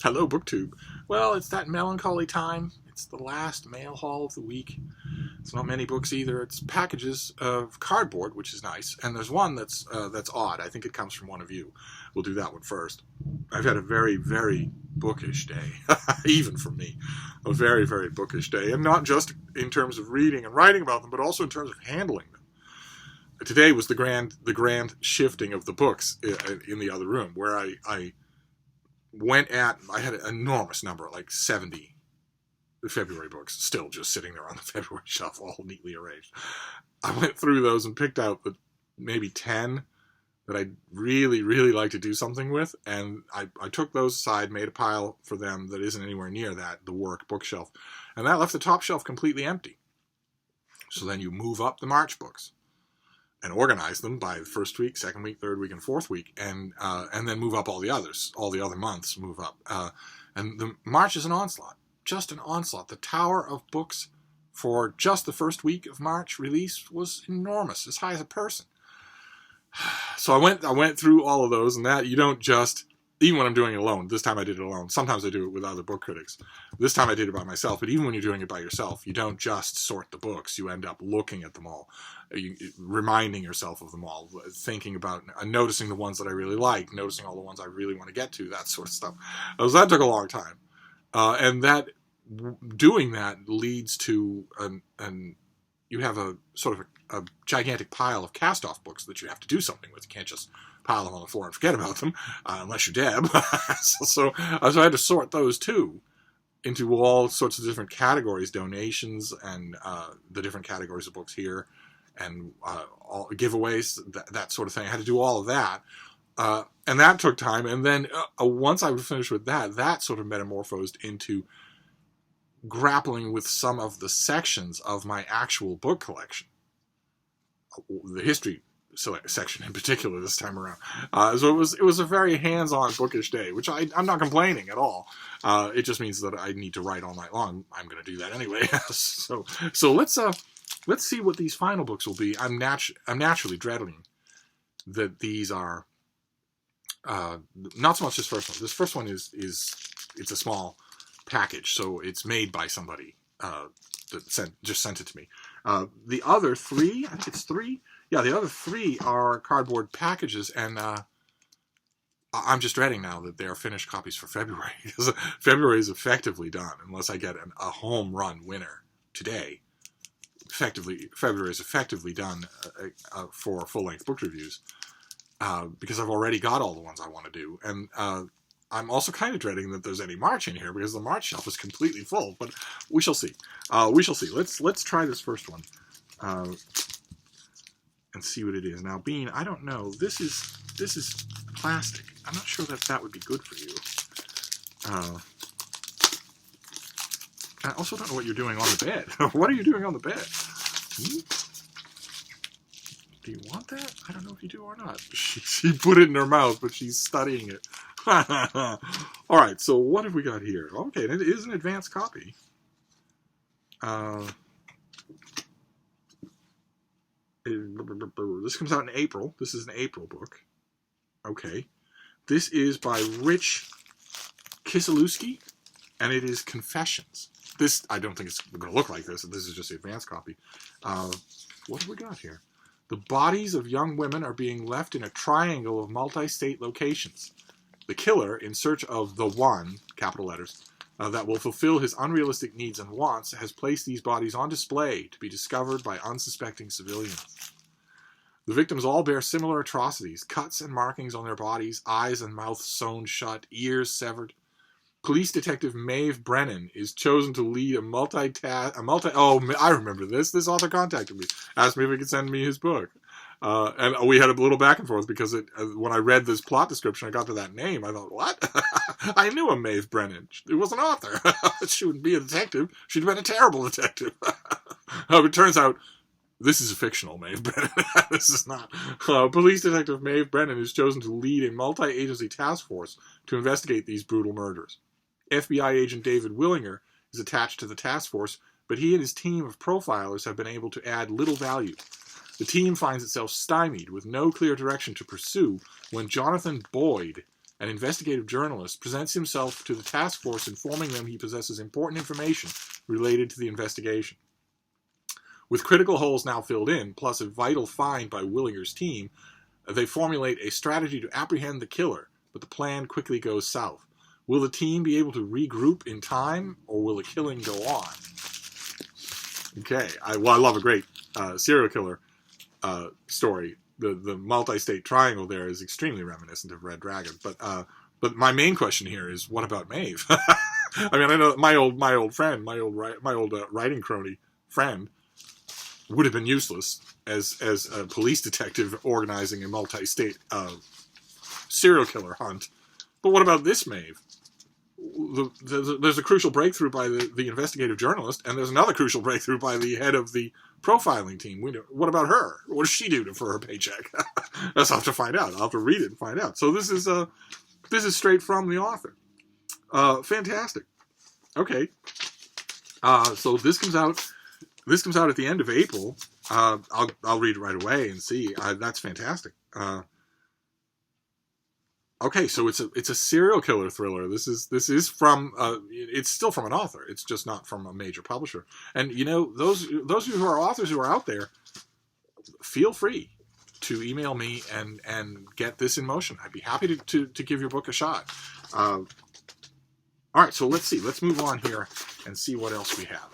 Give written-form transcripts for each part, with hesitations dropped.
Hello, BookTube. Well, it's that melancholy time. It's the last mail haul of the week. It's not many books either. It's packages of cardboard, which is nice, and there's one that's odd. I think it comes from one of you. We'll do that one first. I've had a very, very bookish day, even for me. A very, very bookish day, and not just in terms of reading and writing about them, but also in terms of handling them. Today was the grand shifting of the books in the other room, where I had an enormous number, like 70 February books, still just sitting there on the February shelf, all neatly arranged. I went through those and picked out maybe 10 that I'd really, really like to do something with, and I took those aside, made a pile for them that isn't anywhere near the work bookshelf, and that left the top shelf completely empty. So then you move up the March books and organize them by the first week, second week, third week, and fourth week, and then move up all the others. All the other months move up. And the March is an onslaught, just an onslaught. The tower of books for just the first week of March release was enormous, as high as a person. So I went through all of those, and that you don't just, even when I'm doing it alone, this time I did it alone. Sometimes I do it with other book critics. This time I did it by myself, but even when you're doing it by yourself, you don't just sort the books. You end up looking at them all, reminding yourself of them all, thinking about, noticing the ones that I really like, noticing all the ones I really want to get to, that sort of stuff. So that took a long time. And doing that leads to you have a sort of a gigantic pile of cast-off books that you have to do something with. You can't just pile them on the floor and forget about them, unless you're Deb. so I had to sort those too into all sorts of different categories, donations, and the different categories of books here, and all giveaways, that sort of thing. I had to do all of that, and that took time. And then once I was finished with that sort of metamorphosed into grappling with some of the sections of my actual book collection, the history section in particular this time around. So it was a very hands-on bookish day, which I'm not complaining at all. It just means that I need to write all night long. I'm going to do that anyway. so let's see what these final books will be. I'm naturally dreading that these are not so much this first one. This first one is it's a small package, so it's made by somebody that just sent it to me. The other three, I think it's three. Yeah, the other three are cardboard packages, and I'm just dreading now that they are finished copies for February. Because February is effectively done, unless I get a home run winner today. February is effectively done for full-length book reviews, because I've already got all the ones I want to do. And I'm also kind of dreading that there's any March in here, because the March shelf is completely full, but we shall see. We shall see. Let's try this first one. And see what it is. Now, Bean, I don't know. This is plastic. I'm not sure that would be good for you. I also don't know what you're doing on the bed. What are you doing on the bed? Do you want that? I don't know if you do or not. She put it in her mouth, but she's studying it. All right, so what have we got here? Okay, it is an advanced copy. This comes out in April. This is an April book. Okay. This is by Rich Kiselewski, and it is Confessions. This, I don't think it's going to look like this. This is just the advanced copy. What have we got here? The bodies of young women are being left in a triangle of multi-state locations. The killer, in search of the one, capital letters, that will fulfill his unrealistic needs and wants, has placed these bodies on display to be discovered by unsuspecting civilians. The victims all bear similar atrocities, cuts and markings on their bodies, eyes and mouths sewn shut, ears severed. Police detective Maeve Brennan is chosen to lead I remember this. This author contacted me, asked me if he could send me his book. And we had a little back and forth because when I read this plot description, I got to that name. I thought, what? I knew a Maeve Brennan. It was an author. She wouldn't be a detective. She'd have been a terrible detective. It turns out this is a fictional Maeve Brennan. This is not. Police detective Maeve Brennan is chosen to lead a multi-agency task force to investigate these brutal murders. FBI agent David Willinger is attached to the task force, but he and his team of profilers have been able to add little value. The team finds itself stymied with no clear direction to pursue when Jonathan Boyd an investigative journalist, presents himself to the task force, informing them he possesses important information related to the investigation. With critical holes now filled in, plus a vital find by Willinger's team, they formulate a strategy to apprehend the killer, but the plan quickly goes south. Will the team be able to regroup in time, or will the killing go on? Okay, I love a great serial killer story. The multi-state triangle there is extremely reminiscent of Red Dragon. But my main question here is, what about Maeve? I mean, I know my old friend, my old writing crony friend, would have been useless as a police detective organizing a multi-state serial killer hunt. But what about this Maeve? There's a crucial breakthrough by the investigative journalist, and there's another crucial breakthrough by the head of the profiling team. What about her? What does she do for her paycheck? I'll have to find out. I'll have to read it and find out. So this is straight from the author. Fantastic. Okay. So this comes out. This comes out at the end of April. I'll read it right away and see. That's fantastic. Okay, so it's a serial killer thriller. This is from it's still from an author. It's just not from a major publisher. And those of you who are authors who are out there, feel free to email me and get this in motion. I'd be happy to give your book a shot. All right, so let's see. Let's move on here and see what else we have.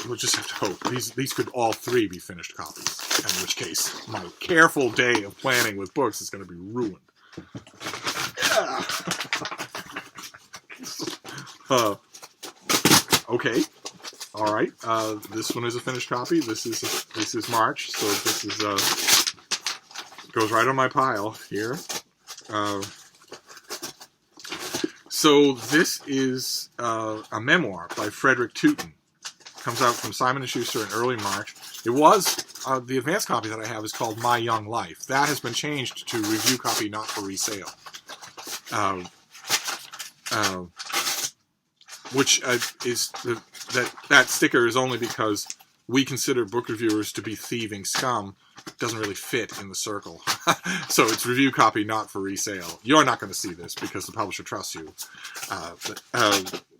We'll just have to hope these could all three be finished copies. In which case, my careful day of planning with books is going to be ruined. Okay, all right. This one is a finished copy. This is March, so this is goes right on my pile here. So this is a memoir by Frederick Tootin. Comes out from Simon & Schuster in early March. It was, the advanced copy that I have is called My Young Life. That has been changed to review copy, not for resale. Which is, that sticker is only because we consider book reviewers to be thieving scum. It doesn't really fit in the circle. So it's review copy, not for resale. You're not going to see this because the publisher trusts you. But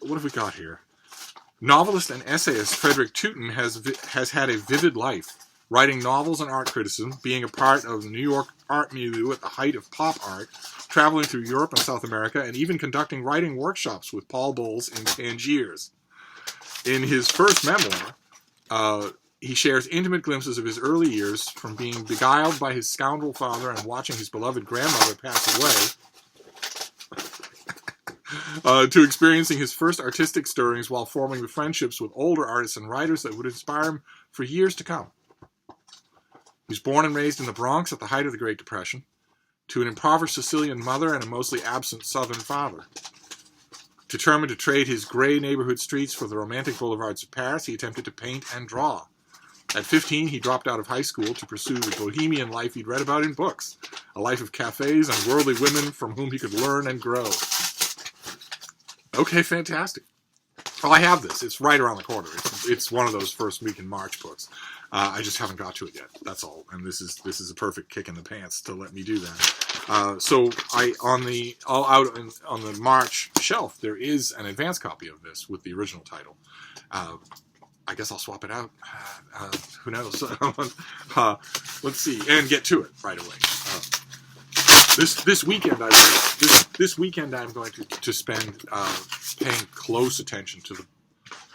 what have we got here? Novelist and essayist Frederick Tootin has had a vivid life, writing novels and art criticism, being a part of the New York art milieu at the height of pop art, traveling through Europe and South America, and even conducting writing workshops with Paul Bowles in Tangiers. In his first memoir, he shares intimate glimpses of his early years, from being beguiled by his scoundrel father and watching his beloved grandmother pass away, to experiencing his first artistic stirrings while forming the friendships with older artists and writers that would inspire him for years to come. He was born and raised in the Bronx at the height of the Great Depression, to an impoverished Sicilian mother and a mostly absent Southern father. Determined to trade his gray neighborhood streets for the romantic boulevards of Paris, he attempted to paint and draw. At 15, he dropped out of high school to pursue the bohemian life he'd read about in books, a life of cafes and worldly women from whom he could learn and grow. Okay, fantastic. Well, I have this. It's right around the corner. It's one of those first week in March books. I just haven't got to it yet. That's all. And this is a perfect kick in the pants to let me do that. So on the March shelf there is an advance copy of this with the original title. I guess I'll swap it out. Who knows? Let's see, and get to it right away. This weekend I'm going to spend paying close attention to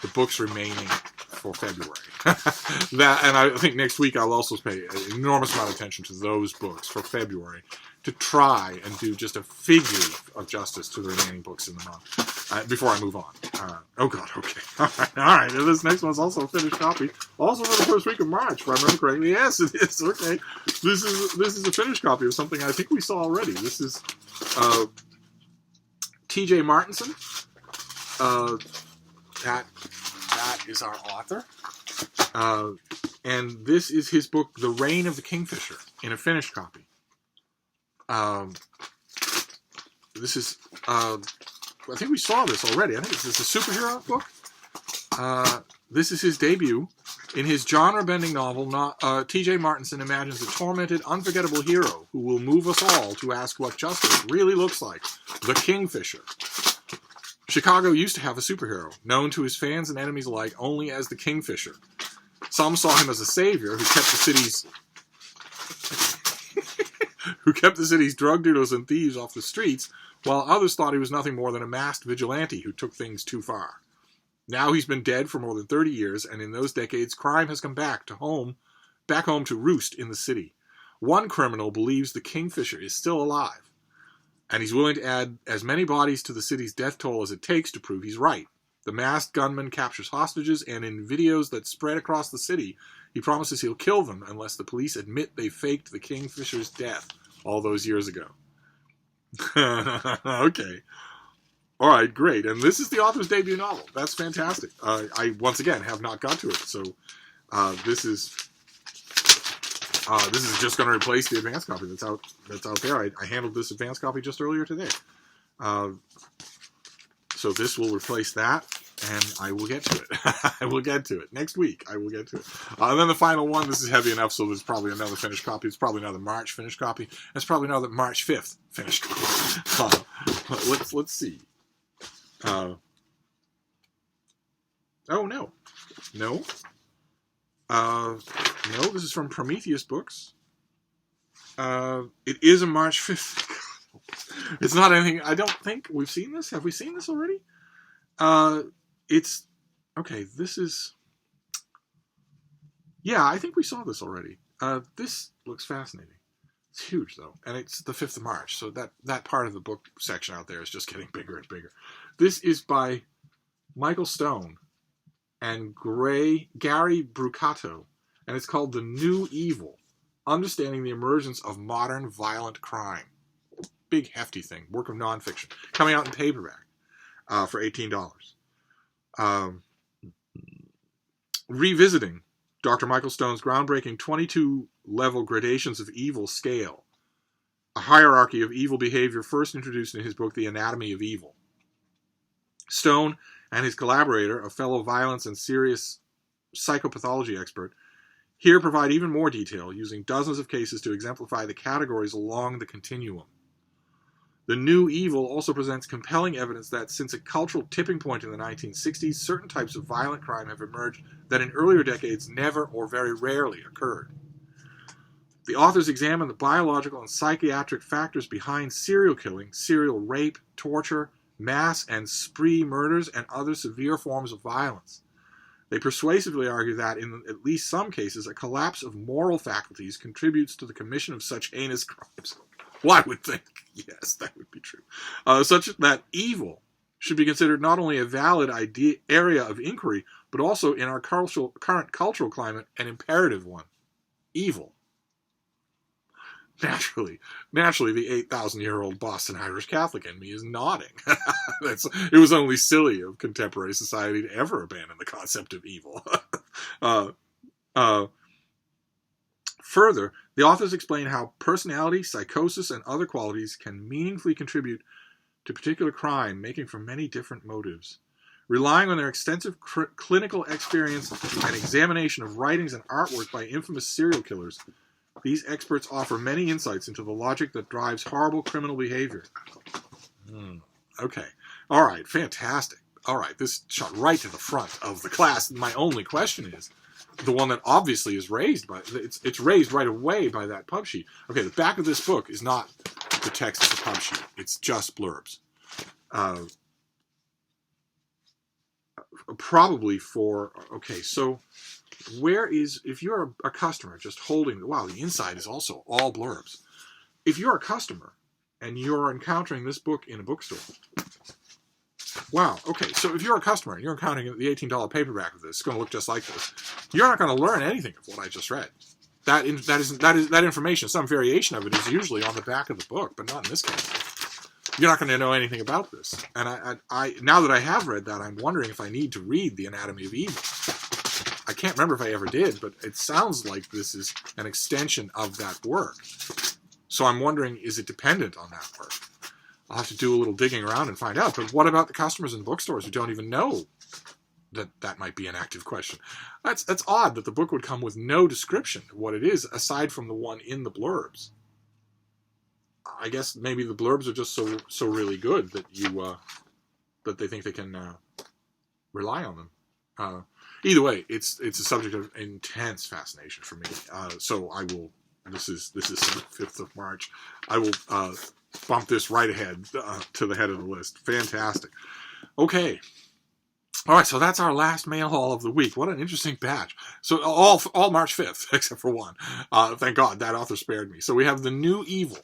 the books remaining for February. And I think next week I'll also pay an enormous amount of attention to those books for February to try and do just a figure of justice to the remaining books in the month before I move on. Oh God, okay. All right. And this next one's also a finished copy, also for the first week of March, if I remember correctly. Yes, it is. Okay. This is a finished copy of something I think we saw already. This is T.J. Martinson. That is our author. And this is his book, The Reign of the Kingfisher, in a finished copy. This is, I think we saw this already. I think this is a superhero book. This is his debut. In his genre-bending novel, T.J. Martinson imagines a tormented, unforgettable hero who will move us all to ask what justice really looks like, the Kingfisher. Chicago used to have a superhero, known to his fans and enemies alike only as the Kingfisher. Some saw him as a savior who kept the city's drug dealers and thieves off the streets, while others thought he was nothing more than a masked vigilante who took things too far. Now he's been dead for more than 30 years, and in those decades, crime has come back home to roost in the city. One criminal believes the Kingfisher is still alive, and he's willing to add as many bodies to the city's death toll as it takes to prove he's right. The masked gunman captures hostages, and in videos that spread across the city, he promises he'll kill them unless the police admit they faked the Kingfisher's death all those years ago. Okay. All right, great. And this is the author's debut novel. That's fantastic. I, once again, have not got to it, so this is just going to replace the advance copy that's out there. I handled this advance copy just earlier today. So this will replace that, and I will get to it. I will get to it. Next week, I will get to it. And then the final one, this is heavy enough, so there's probably another finished copy. It's probably another March finished copy. It's probably another March 5th finished copy. Let's see. Oh, no. No, this is from Prometheus Books. It is a March 5th. It's not anything, I don't think we've seen this. Have we seen this already? Okay, this is, yeah, I think we saw this already. This looks fascinating. It's huge, though, and it's the 5th of March, so that part of the book section out there is just getting bigger and bigger. This is by Michael Stone and Gary Brucato, and it's called The New Evil, Understanding the Emergence of Modern Violent Crime. Big, hefty thing, work of nonfiction, coming out in paperback for $18. Revisiting Dr. Michael Stone's groundbreaking 22-level gradations of evil scale, a hierarchy of evil behavior first introduced in his book, The Anatomy of Evil. Stone and his collaborator, a fellow violence and serious psychopathology expert, here provide even more detail, using dozens of cases to exemplify the categories along the continuum. The New Evil also presents compelling evidence that since a cultural tipping point in the 1960s, certain types of violent crime have emerged that in earlier decades never or very rarely occurred. The authors examine the biological and psychiatric factors behind serial killing, serial rape, torture, mass and spree murders, and other severe forms of violence. They persuasively argue that, in at least some cases, a collapse of moral faculties contributes to the commission of such heinous crimes. Well, I would think, yes, that would be true. Such that evil should be considered not only a valid area of inquiry, but also in our current cultural climate, an imperative one. Evil. Naturally, the 8,000-year-old Boston Irish Catholic in me is nodding. It was only silly of contemporary society to ever abandon the concept of evil. Further, the authors explain how personality, psychosis, and other qualities can meaningfully contribute to particular crime, making for many different motives. Relying on their extensive clinical experience and examination of writings and artwork by infamous serial killers, these experts offer many insights into the logic that drives horrible criminal behavior. Okay. All right. Fantastic. All right. This shot right to the front of the class. My only question is, the one that obviously is raised by, it's raised right away by that pub sheet. Okay, the back of this book is not the text of the pub sheet. It's just blurbs. Probably for, okay, so where is, if you're a customer just holding, wow, the inside is also all blurbs. If you're a customer and you're encountering this book in a bookstore, wow, okay, so if you're a customer and you're encountering the $18 paperback of this, it's going to look just like this, you're not going to learn anything of what I just read. That information, some variation of it, is usually on the back of the book, but not in this case. You're not going to know anything about this. And I now that I have read that, I'm wondering if I need to read The Anatomy of Evil. I can't remember if I ever did, but it sounds like this is an extension of that work. So I'm wondering, is it dependent on that work? I'll have to do a little digging around and find out. But what about the customers in bookstores who don't even know that might be an active question. That's odd that the book would come with no description of what it is aside from the one in the blurbs. I guess maybe the blurbs are just so really good that that they think they can rely on them. Either way, it's a subject of intense fascination for me. So I will. This is the 5th of March. I will bump this right ahead to the head of the list. Fantastic. Okay. All right, so that's our last mail haul of the week. What an interesting batch. So all March 5th, except for one. Thank God, that author spared me. So we have The New Evil,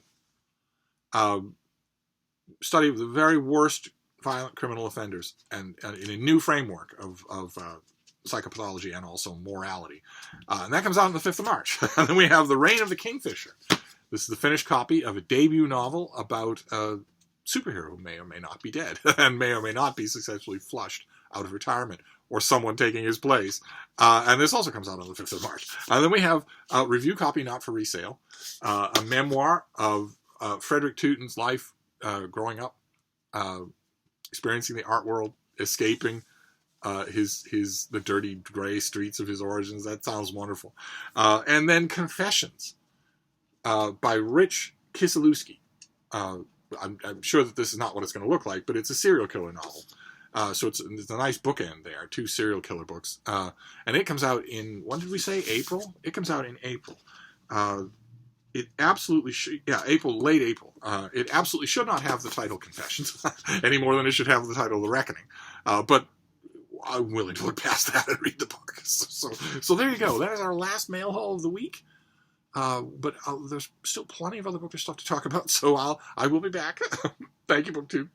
study of the very worst violent criminal offenders, and in a new framework of psychopathology and also morality. And that comes out on the 5th of March. And then we have The Reign of the Kingfisher. This is the finished copy of a debut novel about a superhero who may or may not be dead and may or may not be successfully flushed out of retirement, or someone taking his place. And this also comes out on the 5th of March. And then we have a review copy, not for resale, a memoir of Frederick Teuton's life growing up, experiencing the art world, escaping the dirty gray streets of his origins. That sounds wonderful. And then Confessions by Rich Kisielewski. I'm sure that this is not what it's going to look like, but it's a serial killer novel. So it's a nice bookend there, 2 serial killer books. And it comes out in, when did we say, April? It comes out in April. It absolutely should, late April. It absolutely should not have the title Confessions, any more than it should have the title The Reckoning. But I'm willing to look past that and read the book. So there you go. That is our last mail haul of the week. But there's still plenty of other bookish stuff to talk about, so I will be back. Thank you, BookTube.